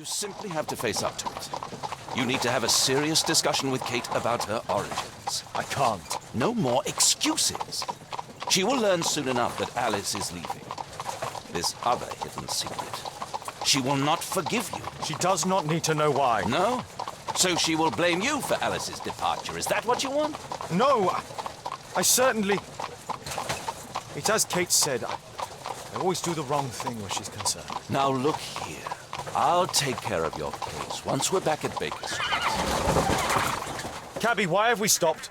simply have to face up to it. You need to have a serious discussion with Kate about her origins. I can't. No more excuses. She will learn soon enough that Alice is leaving. This other hidden secret. She will not forgive you. She does not need to know why. No? So she will blame you for Alice's departure. Is that what you want? No, I certainly... It's as Kate said, I always do the wrong thing where she's concerned. Now look here. I'll take care of your case once we're back at Baker Street. Cabby, why have we stopped?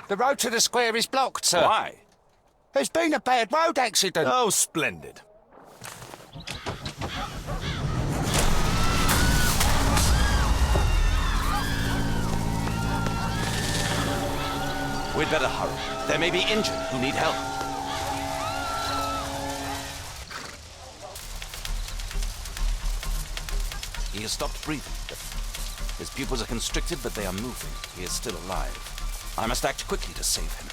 The road to the square is blocked, sir. Why? There's been a bad road accident. Oh, splendid. We'd better hurry. There may be injured who need help. He has stopped breathing. His pupils are constricted, but they are moving. He is still alive. I must act quickly to save him.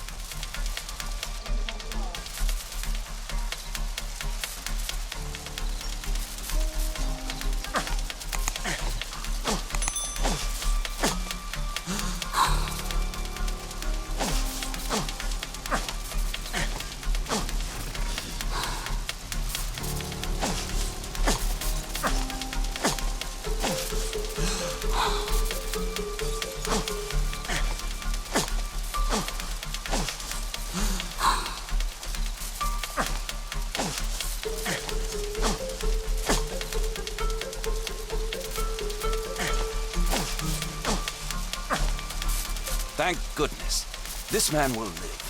Thank goodness. This man will live.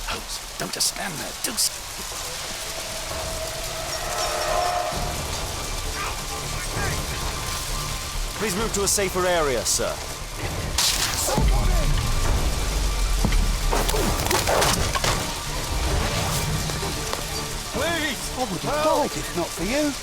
Holmes, don't just stand there. Do something. Please move to a safer area, sir. Please! I would have died if not for you.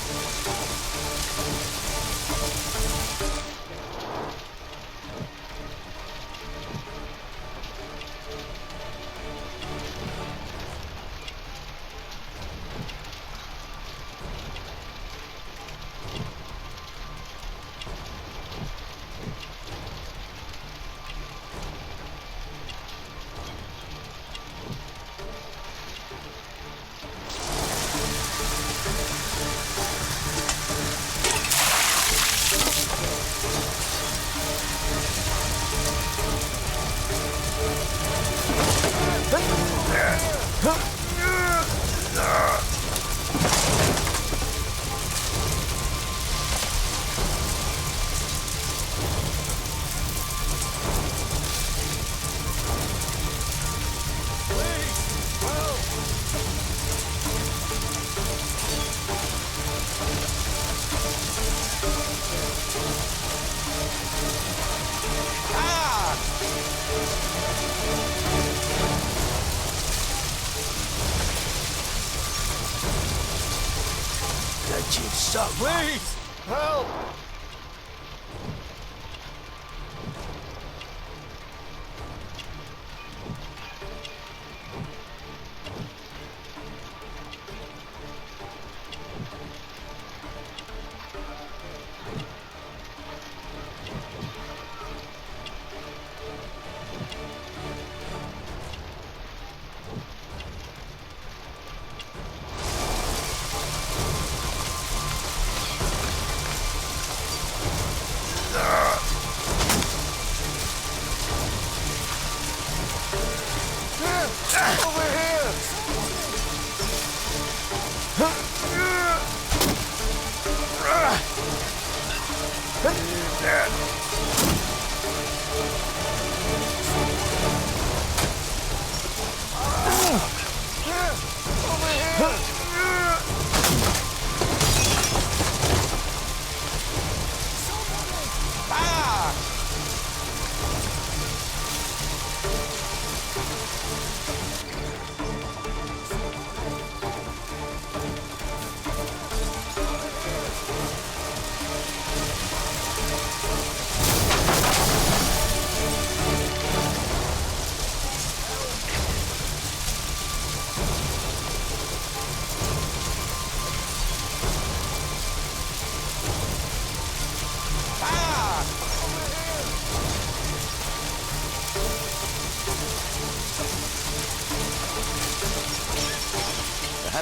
Please! Help!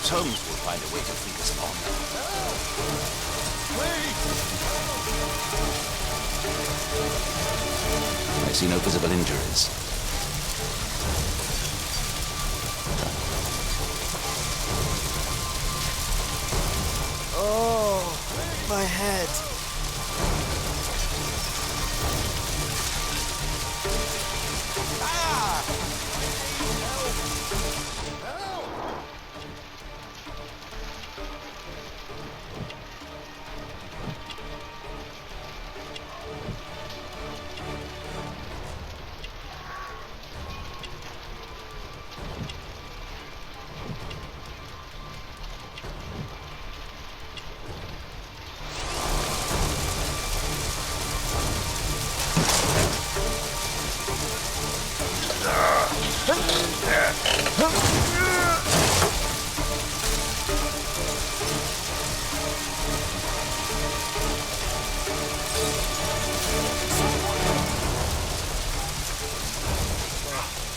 Perhaps Holmes will find a way to free this bond. I see no visible injuries. Oh, my head.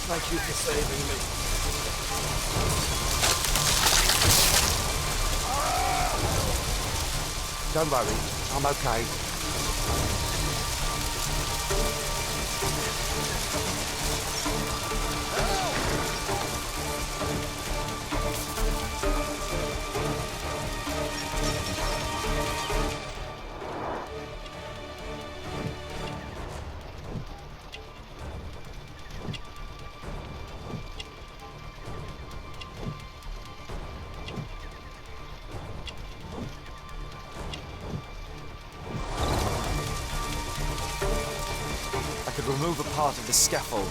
Thank you for saving me. Don't worry, I'm okay. I could remove a part of the scaffold.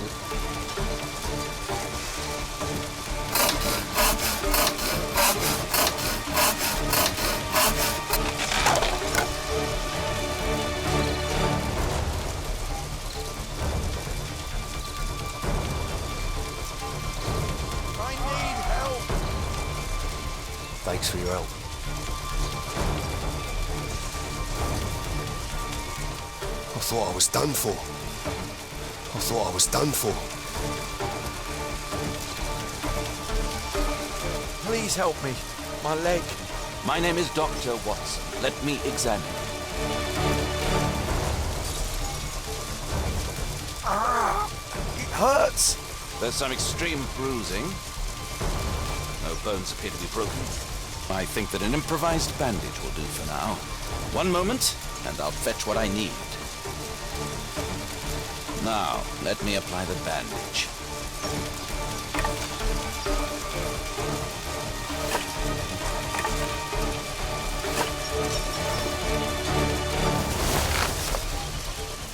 I need help. Thanks for your help. I thought I was done for. I thought I was done for. Please help me. My leg. My name is Dr. Watson. Let me examine you. It hurts. There's some extreme bruising. No bones appear to be broken. I think that an improvised bandage will do for now. One moment, and I'll fetch what I need. Now, let me apply the bandage.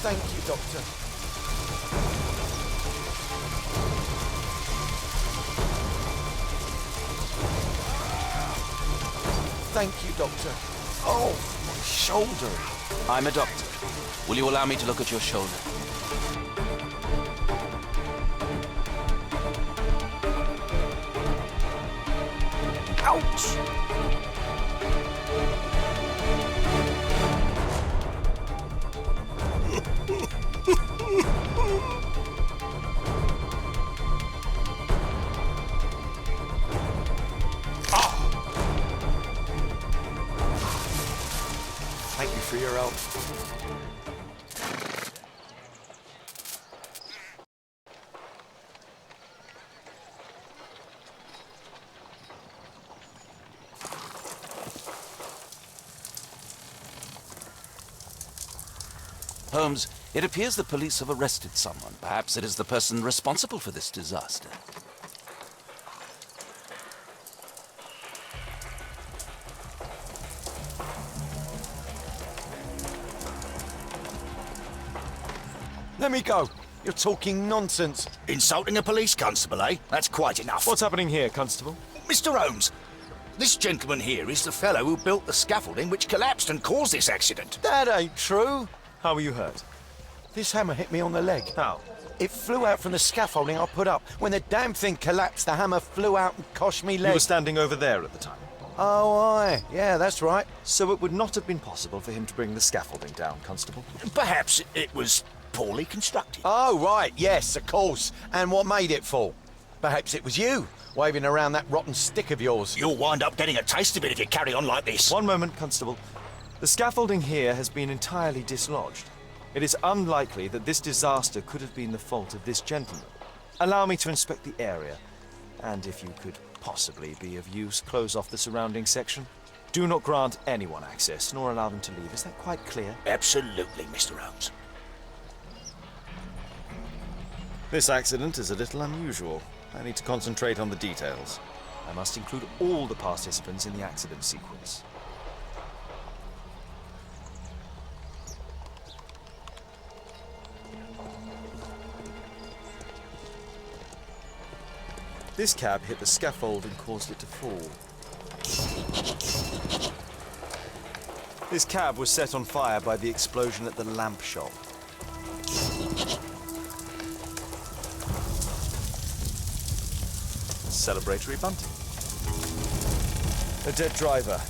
Thank you, Doctor. Thank you, Doctor. Oh, my shoulder. I'm a doctor. Will you allow me to look at your shoulder? Ouch! Thank you for your help. Holmes, it appears the police have arrested someone. Perhaps it is the person responsible for this disaster. Let me go. You're talking nonsense. Insulting a police constable, eh? That's quite enough. What's happening here, Constable? Mr. Holmes, this gentleman here is the fellow who built the scaffolding which collapsed and caused this accident. That ain't true. How were you hurt? This hammer hit me on the leg. How? It flew out from the scaffolding I put up. When the damn thing collapsed, the hammer flew out and cost me You leg. were standing over there at the time. Oh, aye. Yeah, that's right. So it would not have been possible for him to bring the scaffolding down, Constable? Perhaps it was poorly constructed. Oh, right. Yes, of course. And what made it fall? Perhaps it was you. waving around that rotten stick of yours. You'll wind up getting a taste of it if you carry on like this. One moment, Constable. The scaffolding here has been entirely dislodged. It is unlikely that this disaster could have been the fault of this gentleman. Allow me to inspect the area, and if you could possibly be of use, close off the surrounding section. Do not grant anyone access, nor allow them to leave. Is that quite clear? Absolutely, Mr. Holmes. This accident is a little unusual. I need to concentrate on the details. I must include all the participants in the accident sequence. This cab hit the scaffold and caused it to fall. This cab was set on fire by the explosion at the lamp shop. Celebratory bunting. A dead driver,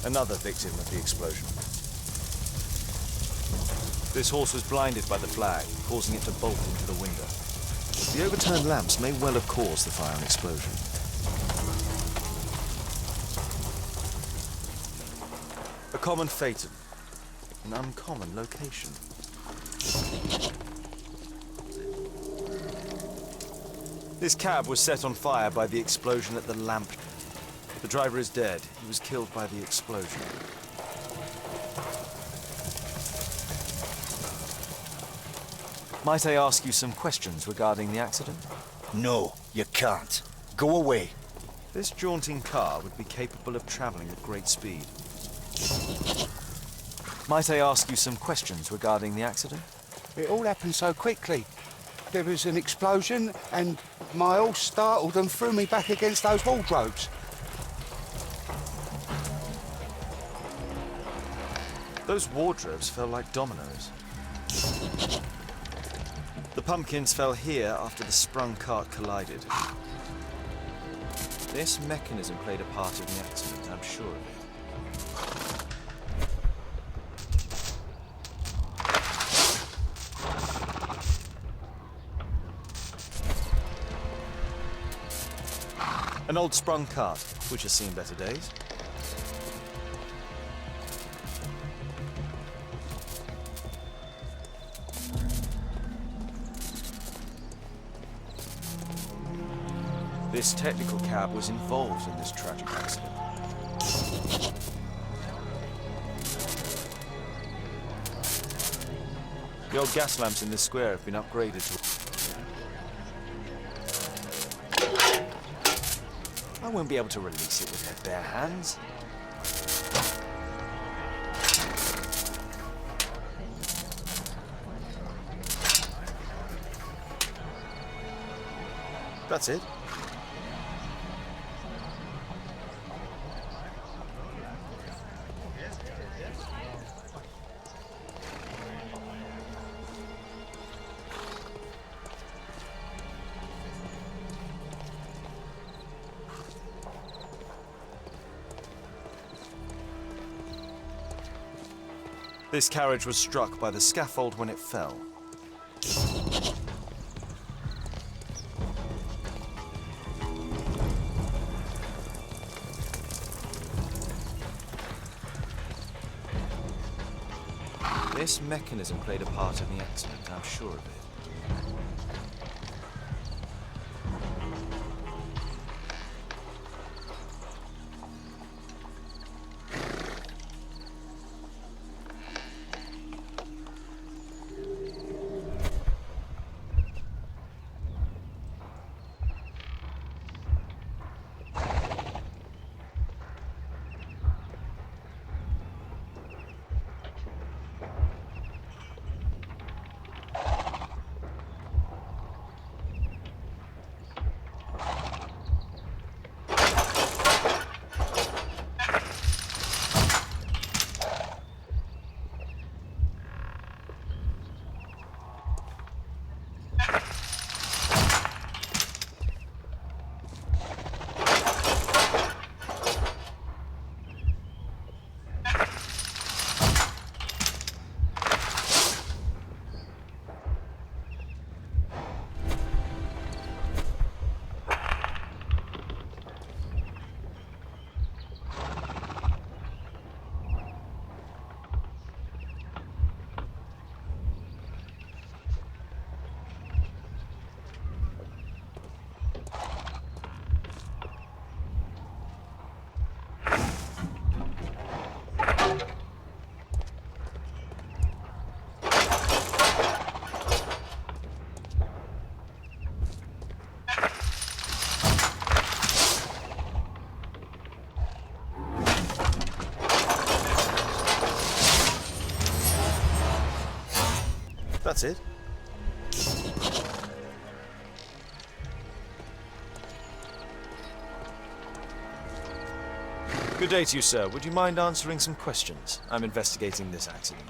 another victim of the explosion. This horse was blinded by the flag, causing it to bolt into the window. The overturned lamps may well have caused the fire and explosion. A common phaeton, an uncommon location. This cab was set on fire by the explosion at the lamp. The driver is dead. He was killed by the explosion. Might I ask you some questions regarding the accident? No, you can't. Go away. This jaunting car would be capable of traveling at great speed. Might I ask you some questions regarding the accident? It all happened so quickly. There was an explosion and my horse startled and threw me back against those wardrobes. Those wardrobes fell like dominoes. The pumpkins fell here after the sprung cart collided. This mechanism played a part in the accident, I'm sure of it. An old sprung cart, which has seen better days. This technical cab was involved in this tragic accident. The old gas lamps in this square have been upgraded to... I won't be able to release it with their bare hands. That's it. This carriage was struck by the scaffold when it fell. This mechanism played a part in the accident, I'm sure of it. That's it? Good day to you, sir. Would you mind answering some questions? I'm investigating this accident.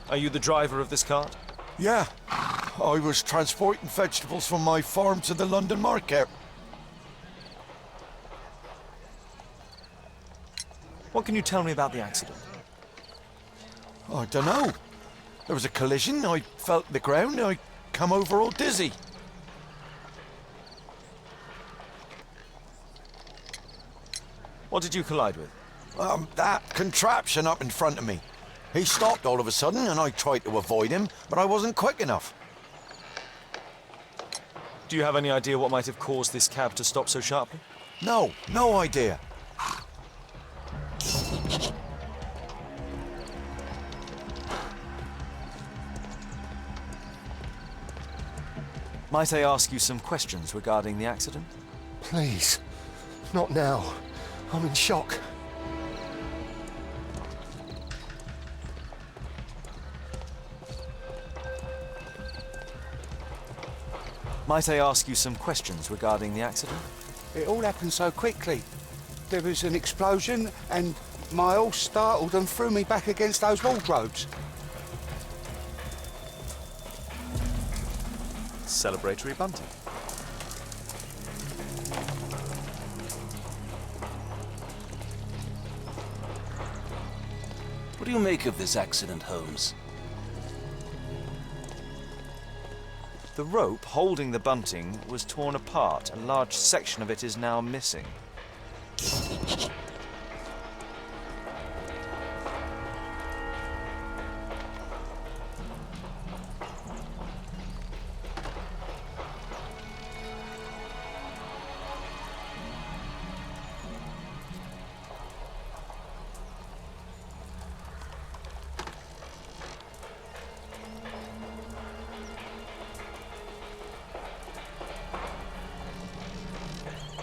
Are you the driver of this cart? Yeah, I was transporting vegetables from my farm to the London market. What can you tell me about the accident? I don't know. There was a collision, I felt the ground, I come over all dizzy. What did you collide with? That contraption up in front of me. He stopped all of a sudden and I tried to avoid him, but I wasn't quick enough. Do you have any idea what might have caused this cab to stop so sharply? No idea. Might I ask you some questions regarding the accident? Please, not now. I'm in shock. Might I ask you some questions regarding the accident? It all happened so quickly. There was an explosion and my horse startled and threw me back against those wardrobes. Celebratory bunting. What do you make of this accident, Holmes? The rope holding the bunting was torn apart. A large section of it is now missing.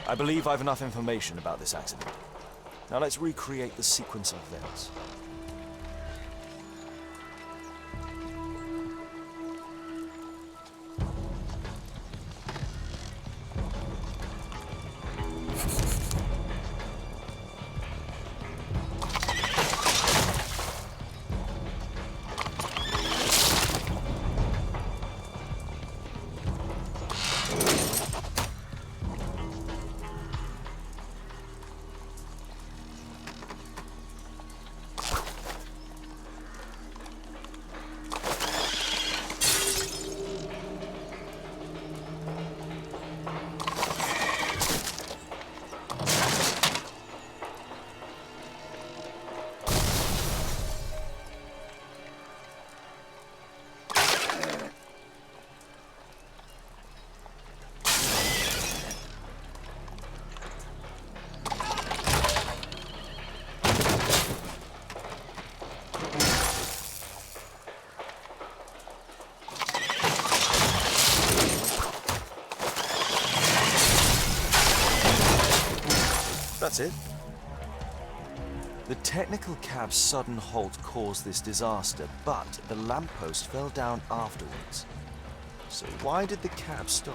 I believe I've enough information about this accident. Now let's recreate the sequence of events. That's it. The technical cab's sudden halt caused this disaster, but the lamppost fell down afterwards. So why did the cab stop?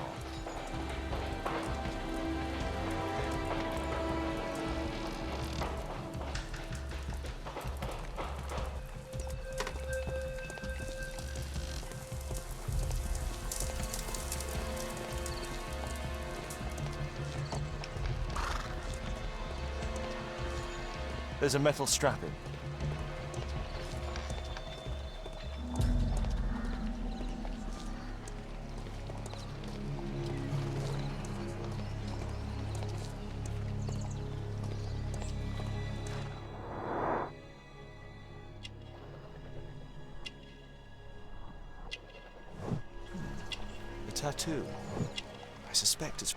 There's a metal strapping. A tattoo. I suspect it's...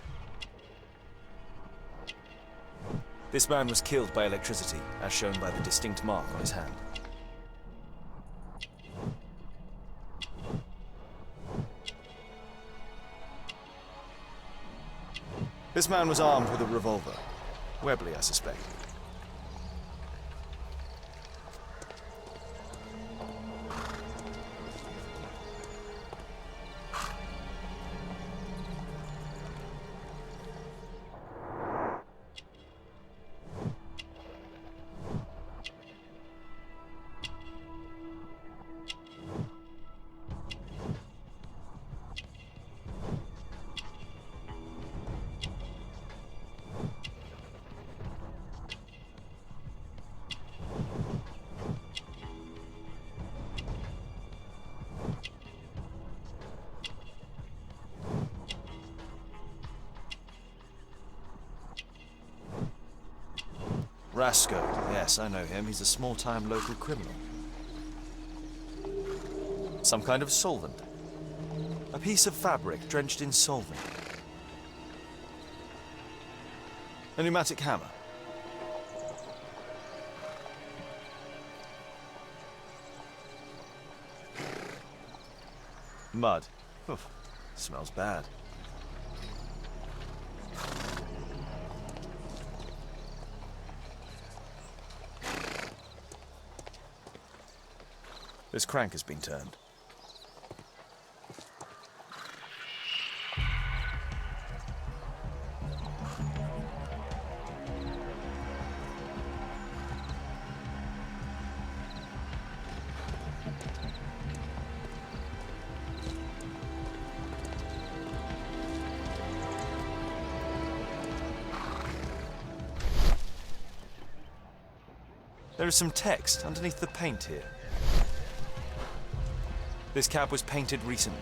This man was killed by electricity, as shown by the distinct mark on his hand. This man was armed with a revolver. Webley, I suspect. Rasco. Yes, I know him. He's a small-time local criminal. Some kind of solvent. A piece of fabric drenched in solvent. A pneumatic hammer. Mud. Oof, smells bad. This crank has been turned. There is some text underneath the paint here. This cab was painted recently.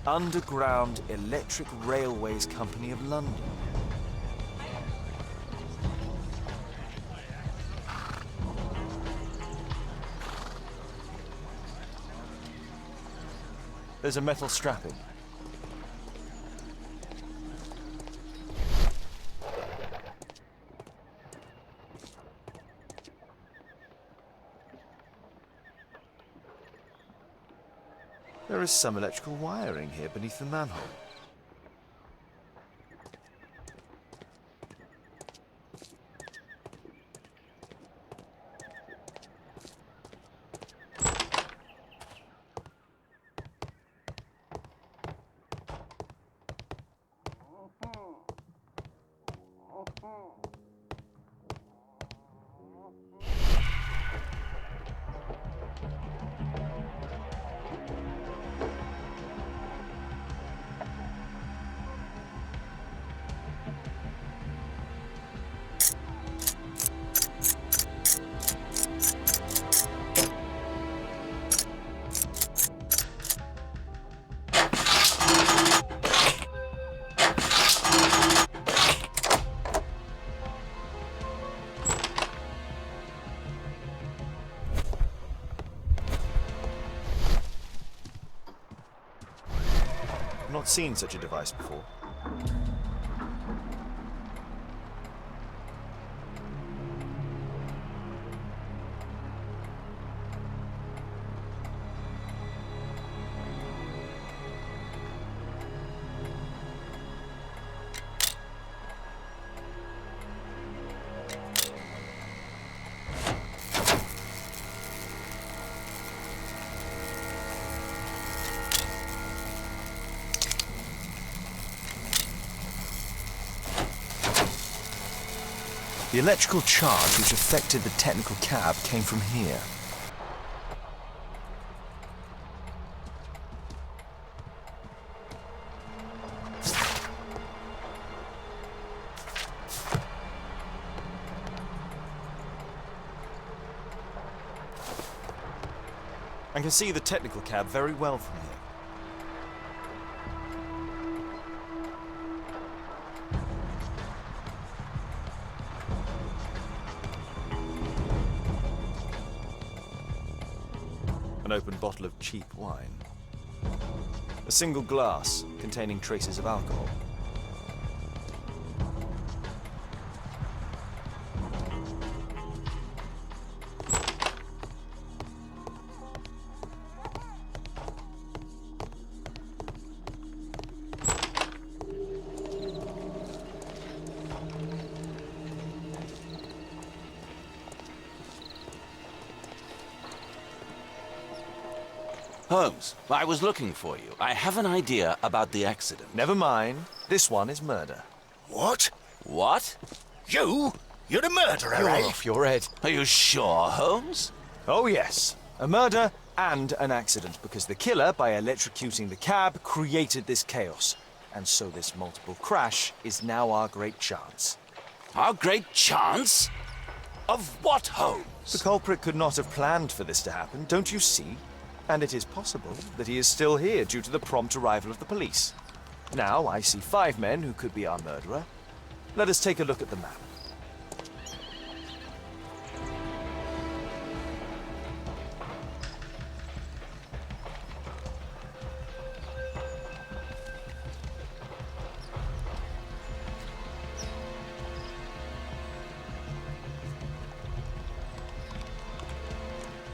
Underground Electric Railways Company of London. There's a metal strapping. There is some electrical wiring here beneath the manhole. I've not seen such a device before. The electrical charge which affected the technical cab came from here. I can see the technical cab very well from here. unopened bottle of cheap wine. A single glass containing traces of alcohol. Holmes, I was looking for you. I have an idea about the accident. Never mind. This one is murder. What? What? You? You're the murderer, You're eh? off your head. Are you sure, Holmes? Oh yes, a murder and an accident, because the killer, by electrocuting the cab, created this chaos. And so this multiple crash is now our great chance. Our great chance? Of what, Holmes? The culprit could not have planned for this to happen, don't you see? And it is possible that he is still here due to the prompt arrival of the police. Now I see 5 men who could be our murderer. Let us take a look at the map.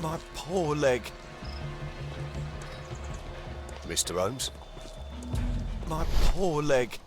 My poor leg. Mr. Holmes? My poor leg.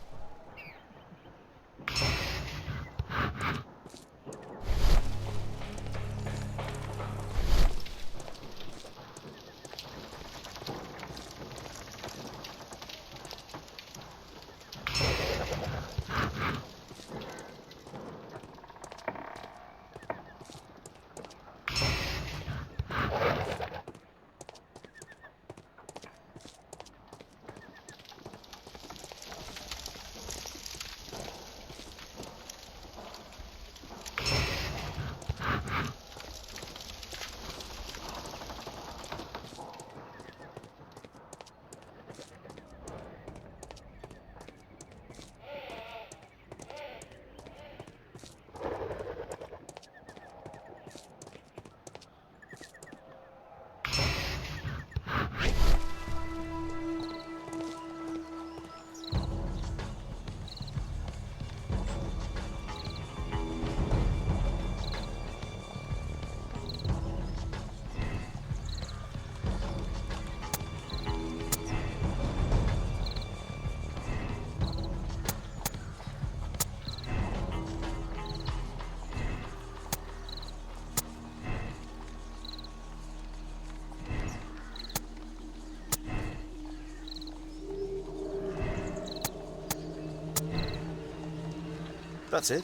That's it.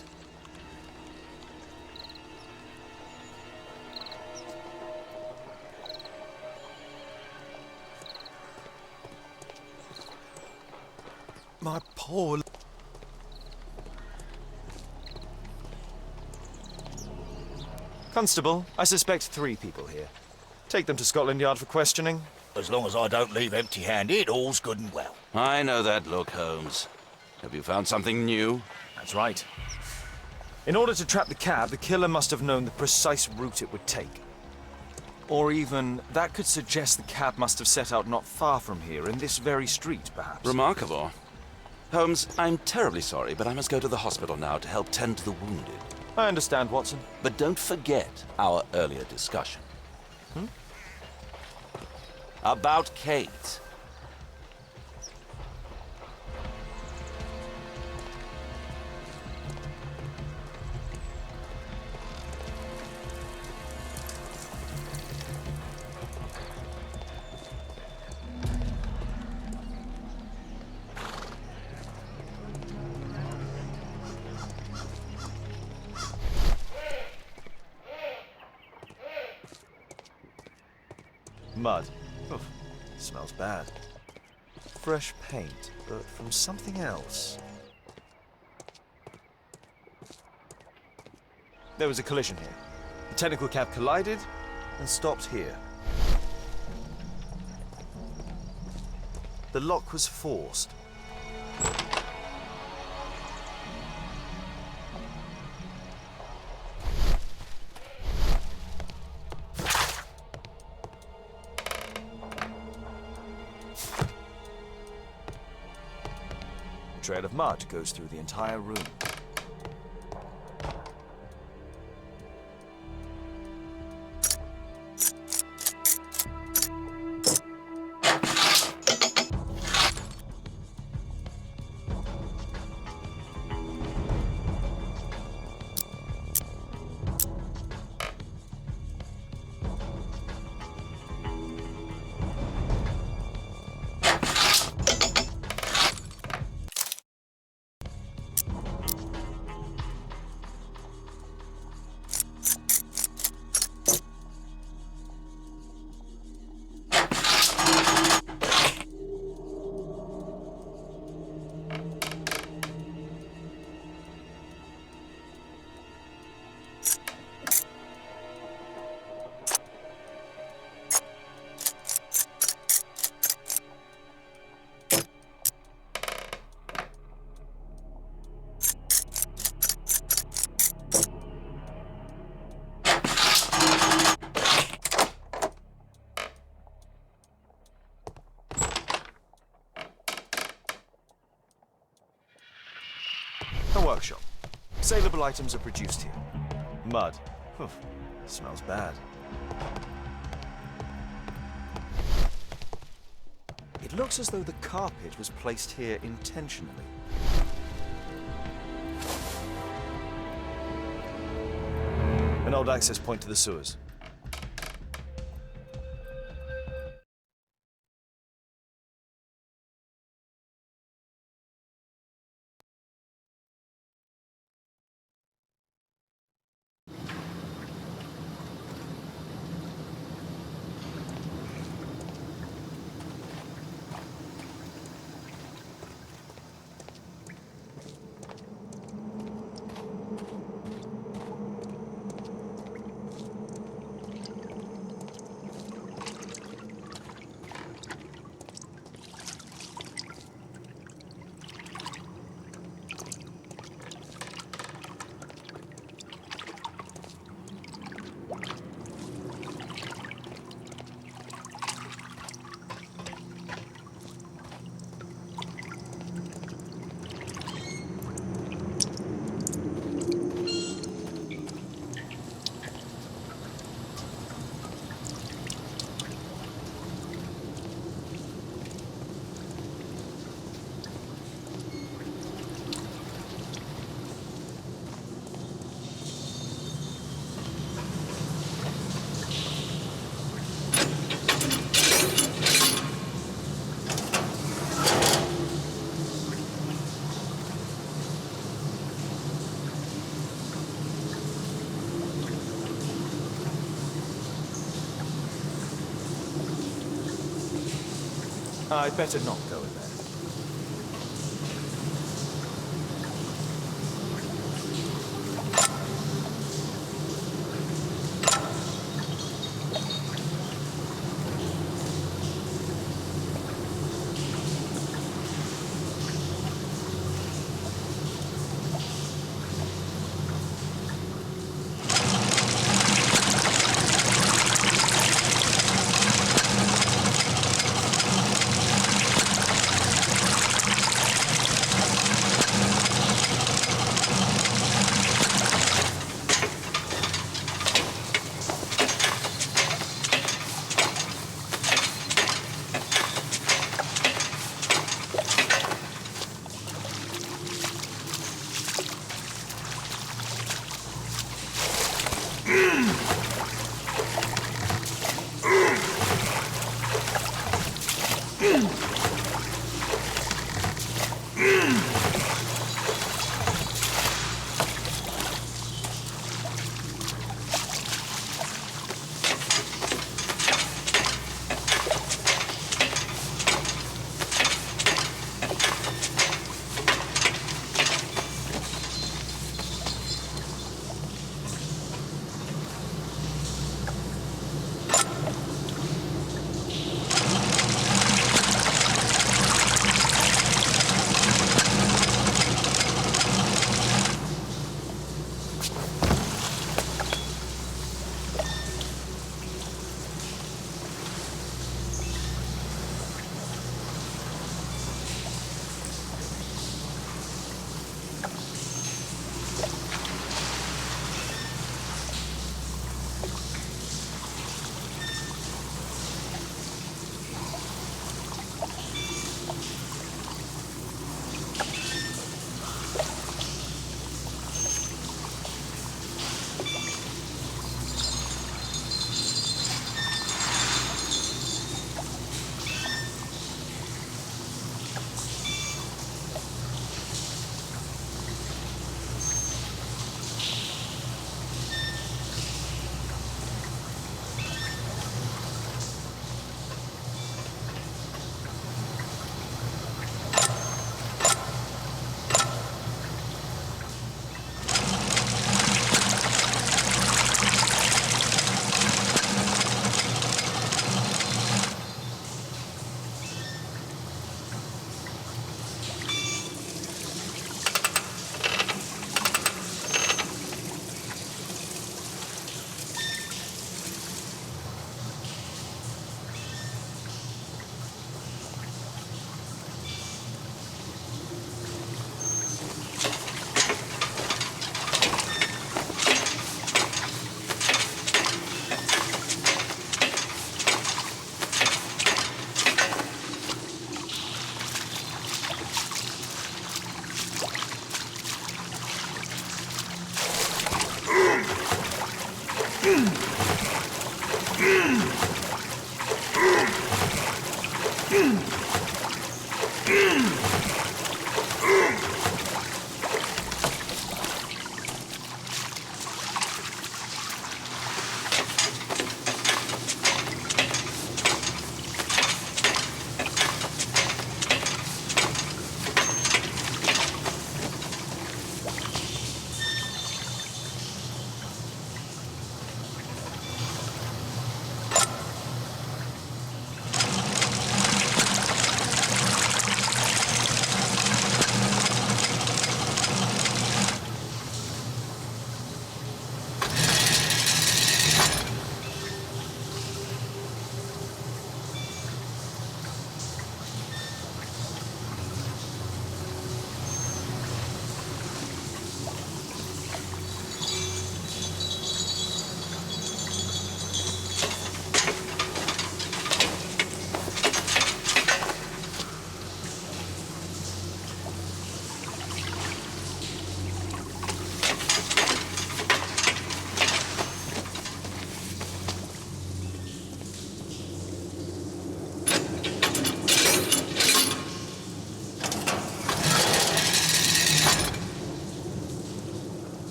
My poor... Constable, I suspect 3 people here. Take them to Scotland Yard for questioning. As long as I don't leave empty-handed, all's good and well. I know that look, Holmes. Have you found something new? That's right. In order to trap the cab, the killer must have known the precise route it would take. Or even, that could suggest the cab must have set out not far from here, in this very street, perhaps. Remarkable. Holmes, I'm terribly sorry, but I must go to the hospital now to help tend to the wounded. I understand, Watson. But don't forget our earlier discussion. About Kate. Mud. Oof. Smells bad. Fresh paint, but from something else. There was a collision here. The technical cab collided and stopped here. The lock was forced. trail of mud goes through the entire room. A workshop. Saleable items are produced here. Mud. Smells bad. It looks as though the carpet was placed here intentionally. An old access point to the sewers. I'd better not go in there.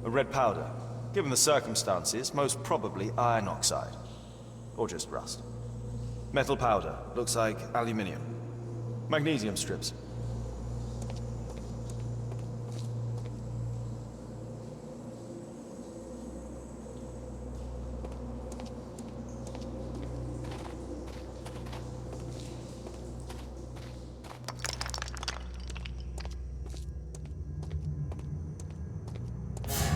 A red powder. Given the circumstances, most probably iron oxide. Or just rust. Metal powder. Looks like aluminium. Magnesium strips.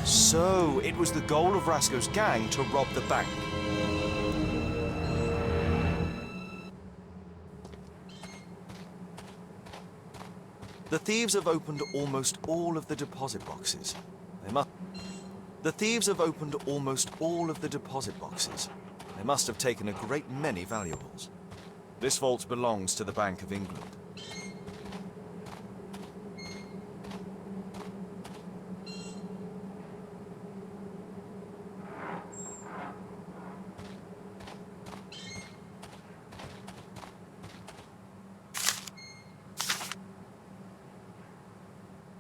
So, it was the goal of Rasco's gang to rob the bank. The thieves have opened almost all of the deposit boxes. The thieves have opened almost all of the deposit boxes. They must have taken a great many valuables. This vault belongs to the Bank of England.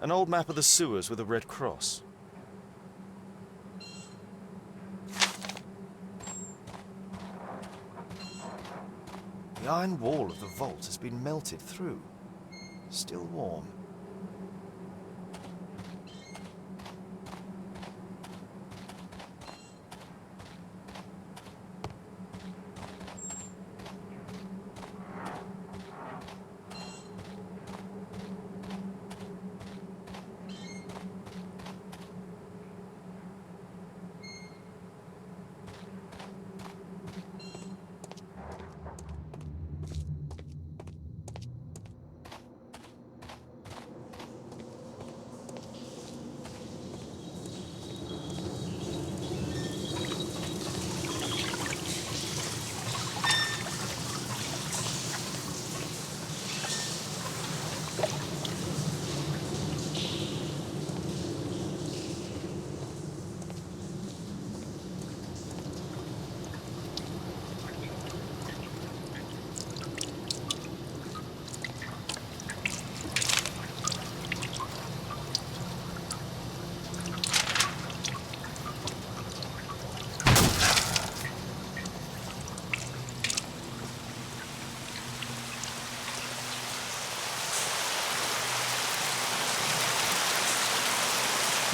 An old map of the sewers with a red cross. The iron wall of the vault has been melted through. Still warm.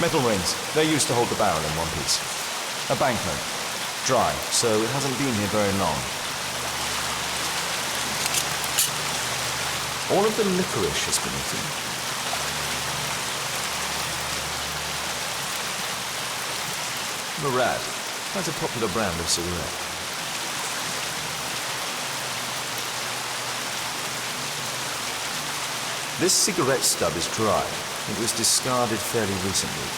Metal rings. They're used to hold the barrel in one piece. A banknote. Dry, so it hasn't been here very long. All of the licorice has been eaten. Murad. That's a popular brand of cigarette. This cigarette stub is dry. It was discarded fairly recently.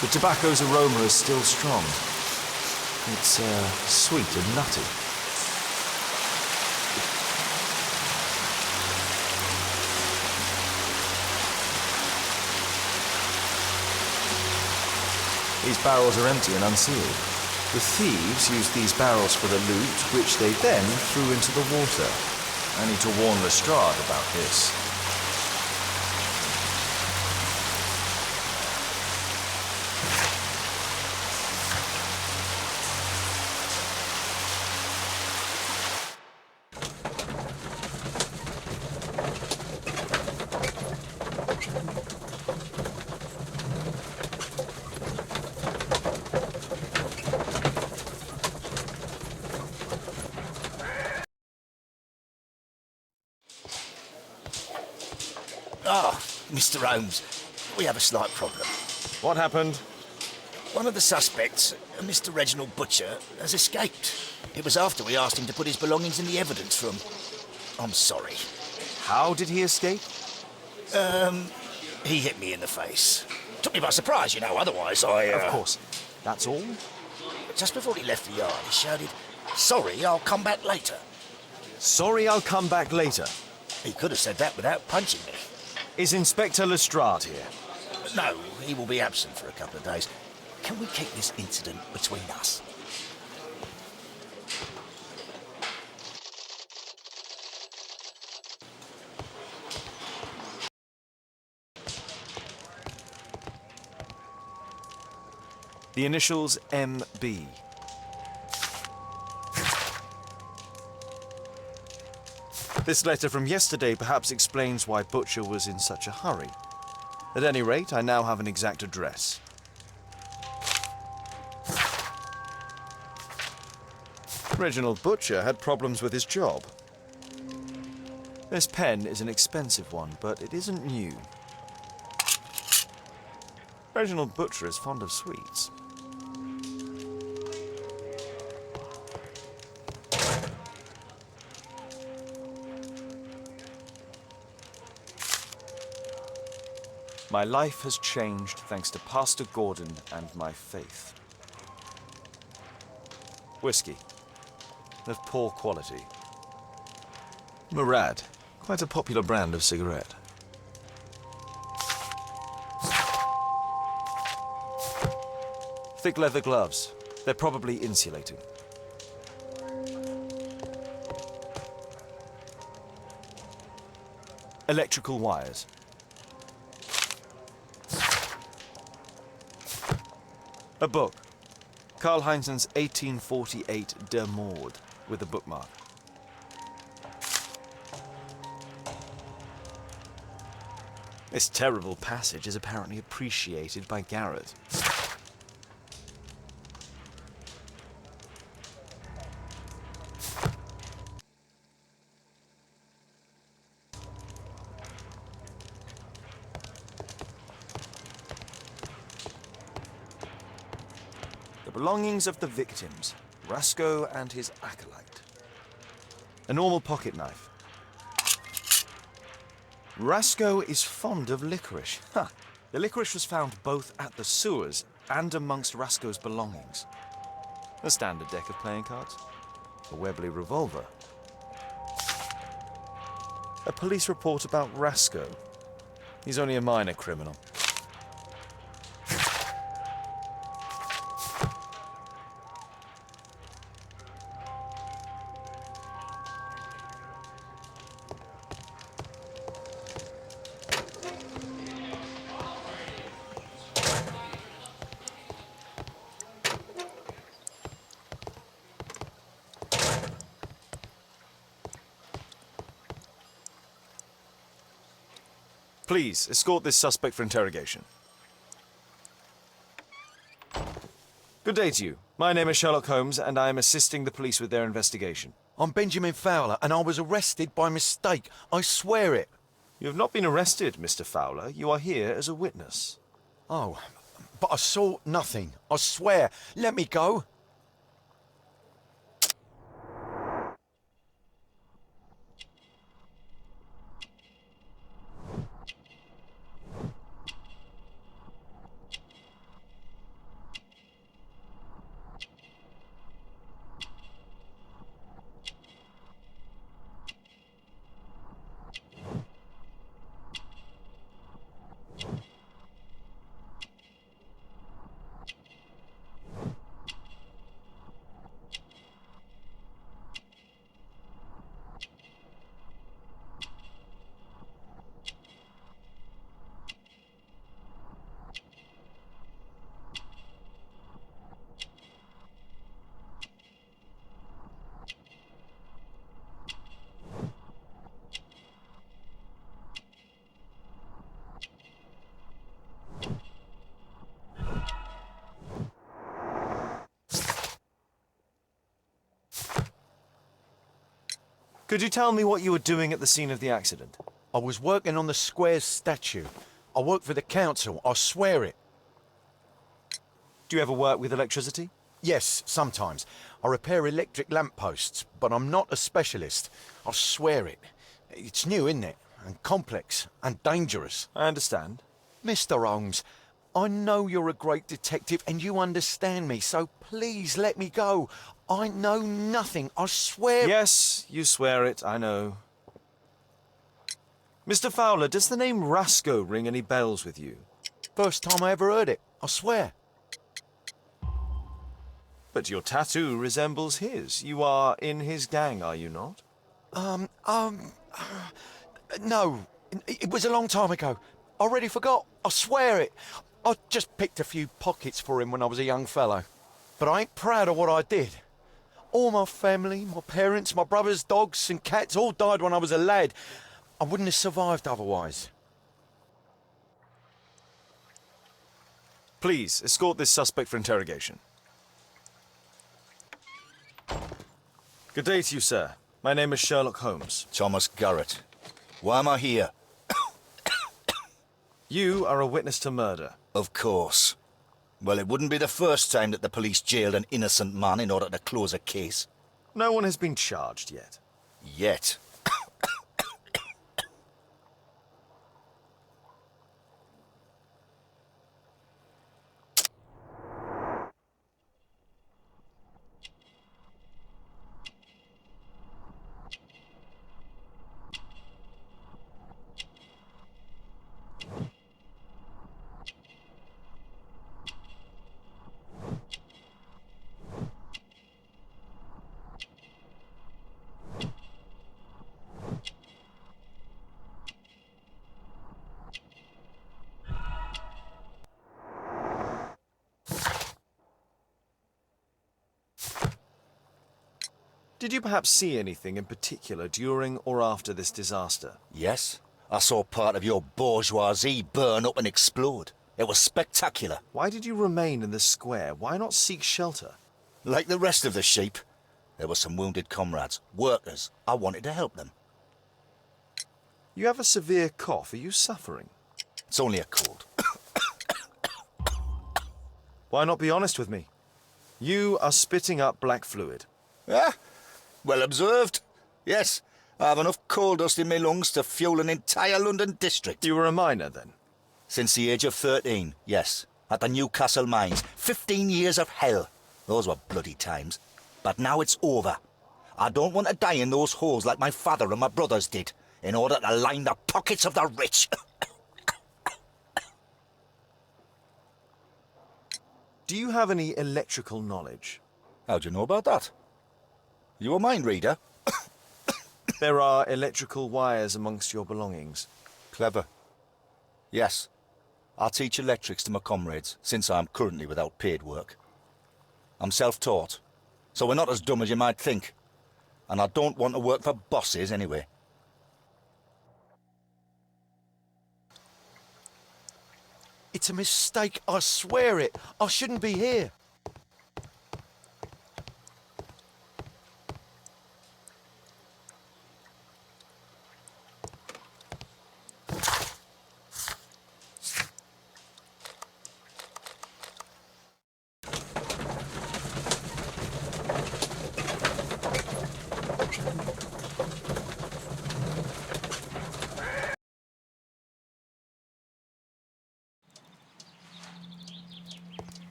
The tobacco's aroma is still strong. It's sweet and nutty. These barrels are empty and unsealed. The thieves used these barrels for the loot, which they then threw into the water. I need to warn Lestrade about this. Mr. Holmes, we have a slight problem. What happened? One of the suspects, Mr. Reginald Butcher, has escaped. It was after we asked him to put his belongings in the evidence room. I'm sorry. How did he escape? He hit me in the face. Took me by surprise, you know, otherwise I... Of course. That's all? Just before he left the yard, he shouted, "Sorry, I'll come back later." Sorry, I'll come back later. He could have said that without punching me. Is Inspector Lestrade here? No, he will be absent for a couple of days. Can we keep this incident between us? The initials MB. This letter from yesterday perhaps explains why Butcher was in such a hurry. At any rate, I now have an exact address. Reginald Butcher had problems with his job. This pen is an expensive one, but it isn't new. Reginald Butcher is fond of sweets. My life has changed thanks to Pastor Gordon and my faith. Whiskey. Of poor quality. Murad. Quite a popular brand of cigarette. Thick leather gloves. They're probably insulating. Electrical wires. A book. Karl Heinzen's 1848 Der Mord, with a bookmark. This terrible passage is apparently appreciated by Garrett. The belongings of the victims, Rasco and his acolyte. A normal pocket knife. Rasco is fond of licorice. The licorice was found both at the sewers and amongst Rasco's belongings. A standard deck of playing cards. A Webley revolver. A police report about Rasco. He's only a minor criminal. Please, escort this suspect for interrogation. Good day to you. My name is Sherlock Holmes, and I am assisting the police with their investigation. I'm Benjamin Fowler, and I was arrested by mistake. I swear it. You have not been arrested, Mr. Fowler. You are here as a witness. Oh, but I saw nothing. I swear. Let me go. Could you tell me what you were doing at the scene of the accident? I was working on the square's statue. I work for the council, I swear it. Do you ever work with electricity? Yes, sometimes. I repair electric lampposts, but I'm not a specialist. I swear it. It's new, isn't it? And complex, and dangerous. I understand. Mr. Holmes, I know you're a great detective and you understand me, so please let me go. I know nothing, I swear. Yes, you swear it, I know. Mr. Fowler, does the name Rasco ring any bells with you? First time I ever heard it, I swear. But your tattoo resembles his. You are in his gang, are you not? No. It was a long time ago. I already forgot, I swear it. I just picked a few pockets for him when I was a young fellow. But I ain't proud of what I did. All my family, my parents, my brothers, dogs and cats all died when I was a lad. I wouldn't have survived otherwise. Please, escort this suspect for interrogation. Good day to you, sir. My name is Sherlock Holmes. Thomas Garrett. Why am I here? You are a witness to murder. Of course. Well, it wouldn't be the first time that the police jailed an innocent man in order to close a case. No one has been charged yet. Yet. Did you perhaps see anything in particular during or after this disaster? Yes, I saw part of your bourgeoisie burn up and explode. It was spectacular. Why did you remain in the square? Why not seek shelter? Like the rest of the sheep, there were some wounded comrades, workers. I wanted to help them. You have a severe cough. Are you suffering? It's only a cold. Why not be honest with me? You are spitting up black fluid. Ah, well observed. Yes, I have enough coal dust in my lungs to fuel an entire London district. You were a miner, then? Since the age of 13, yes. At the Newcastle mines. 15 years of hell. Those were bloody times. But now it's over. I don't want to die in those holes like my father and my brothers did, in order to line the pockets of the rich. Do you have any electrical knowledge? How'd you know about that? You a mind reader? There are electrical wires amongst your belongings. Clever. Yes. I teach electrics to my comrades, since I'm currently without paid work. I'm self-taught, so we're not as dumb as you might think. And I don't want to work for bosses anyway. It's a mistake, I swear it. I shouldn't be here.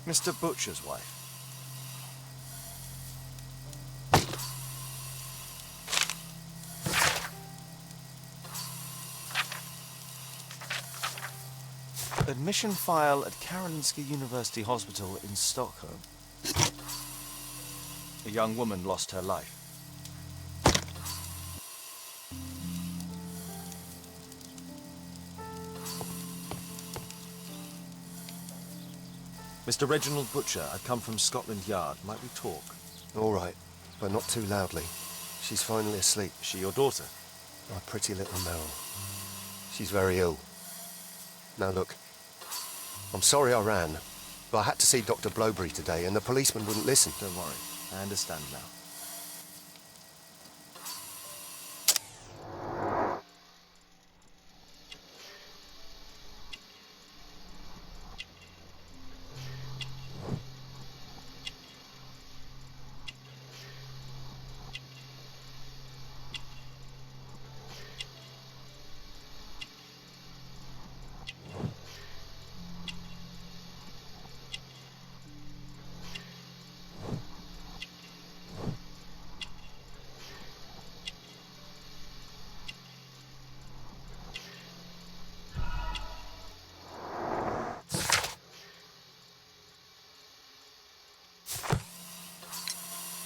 Mr. Butcher's wife. Admission file at Karolinska University Hospital in Stockholm. A young woman lost her life. Mr. Reginald Butcher, I've come from Scotland Yard. Might we talk? All right, but not too loudly. She's finally asleep. Is she your daughter? My pretty little Merrill. She's very ill. Now look, I'm sorry I ran, but I had to see Dr. Blowbury today and the policeman wouldn't listen. Don't worry, I understand now.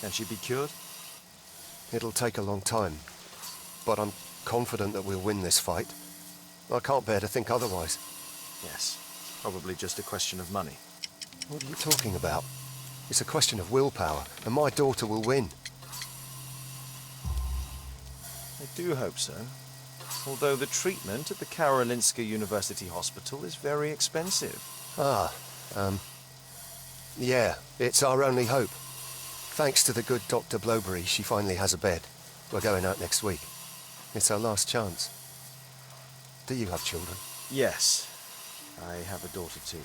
Can she be cured? It'll take a long time, but I'm confident that we'll win this fight. I can't bear to think otherwise. Yes. Probably just a question of money. What are you talking about? It's a question of willpower, and my daughter will win. I do hope so. Although the treatment at the Karolinska University Hospital is very expensive. Yeah, it's our only hope. Thanks to the good Dr. Blowbury, she finally has a bed. We're going out next week. It's our last chance. Do you have children? Yes. I have a daughter too.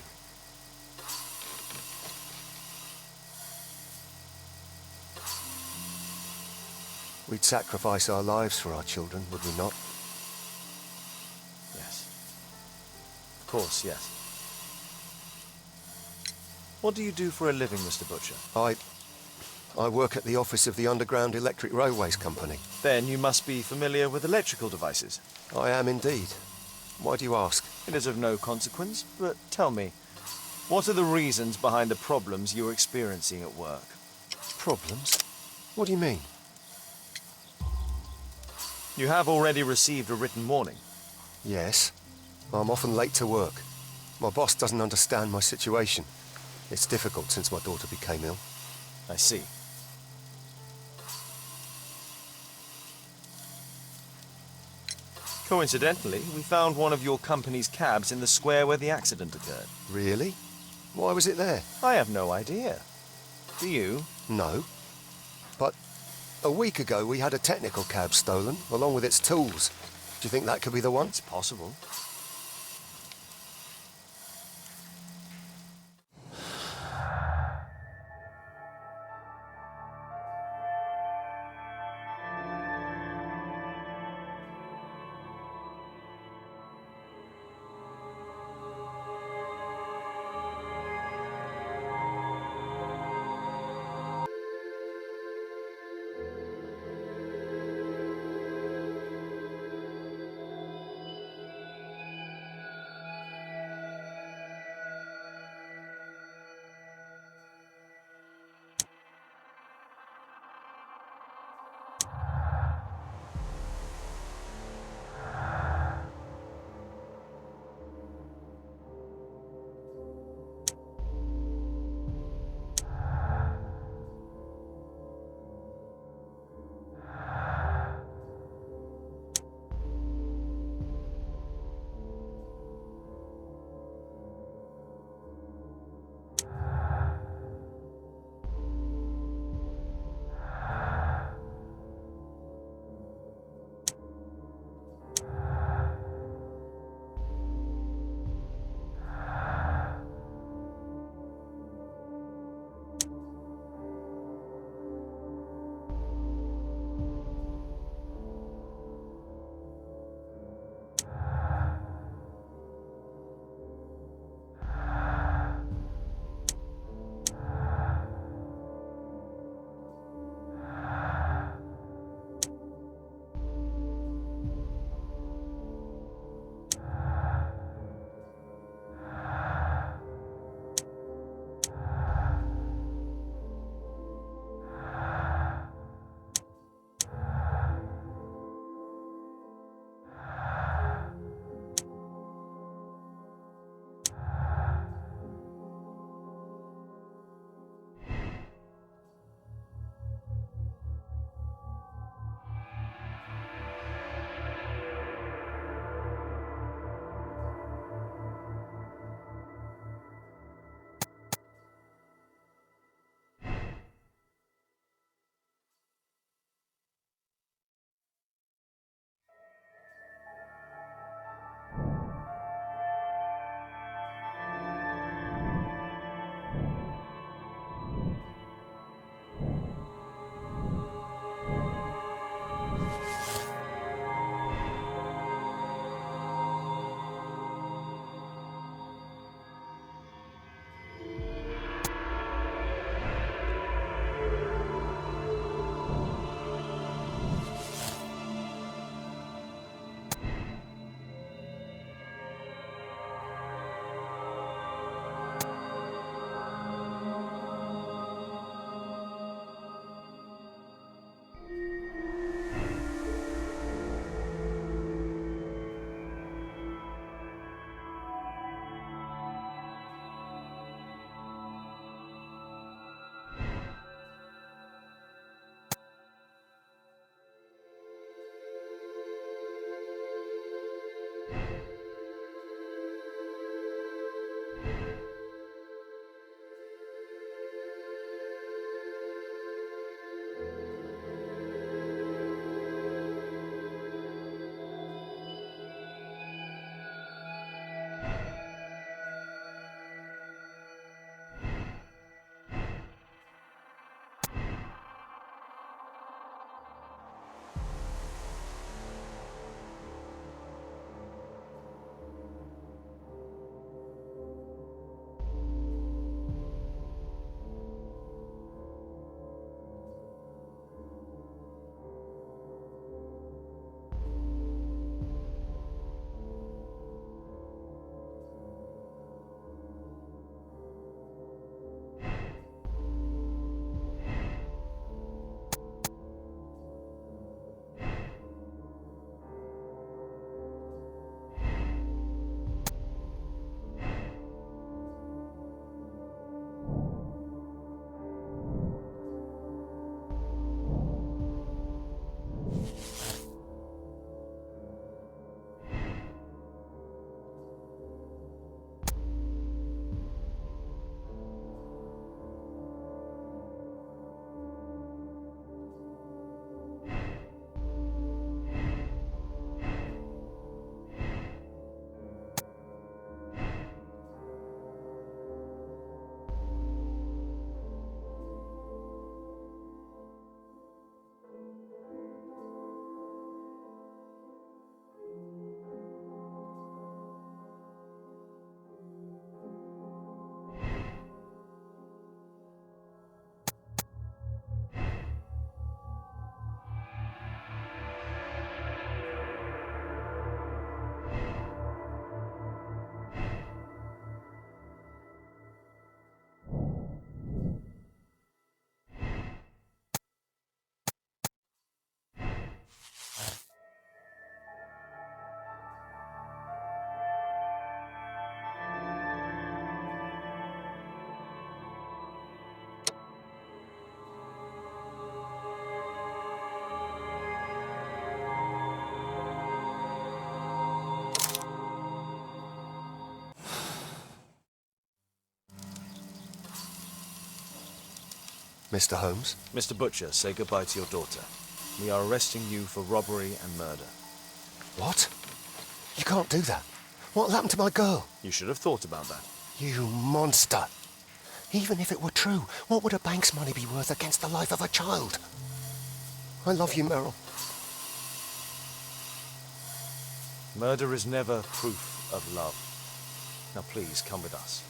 We'd sacrifice our lives for our children, would we not? Yes. Of course, yes. What do you do for a living, Mr. Butcher? I work at the office of the Underground Electric Railways Company. Then you must be familiar with electrical devices. I am indeed. Why do you ask? It is of no consequence, but tell me, what are the reasons behind the problems you're experiencing at work? Problems? What do you mean? You have already received a written warning. Yes. I'm often late to work. My boss doesn't understand my situation. It's difficult since my daughter became ill. I see. Coincidentally, we found one of your company's cabs in the square where the accident occurred. Really? Why was it there? I have no idea. Do you? No. But a week ago we had a technical cab stolen, along with its tools. Do you think that could be the one? It's possible. Mr. Holmes? Mr. Butcher, say goodbye to your daughter. We are arresting you for robbery and murder. What? You can't do that. What happened to my girl? You should have thought about that. You monster. Even if it were true, what would a bank's money be worth against the life of a child? I love you, Merrill. Murder is never proof of love. Now please, come with us.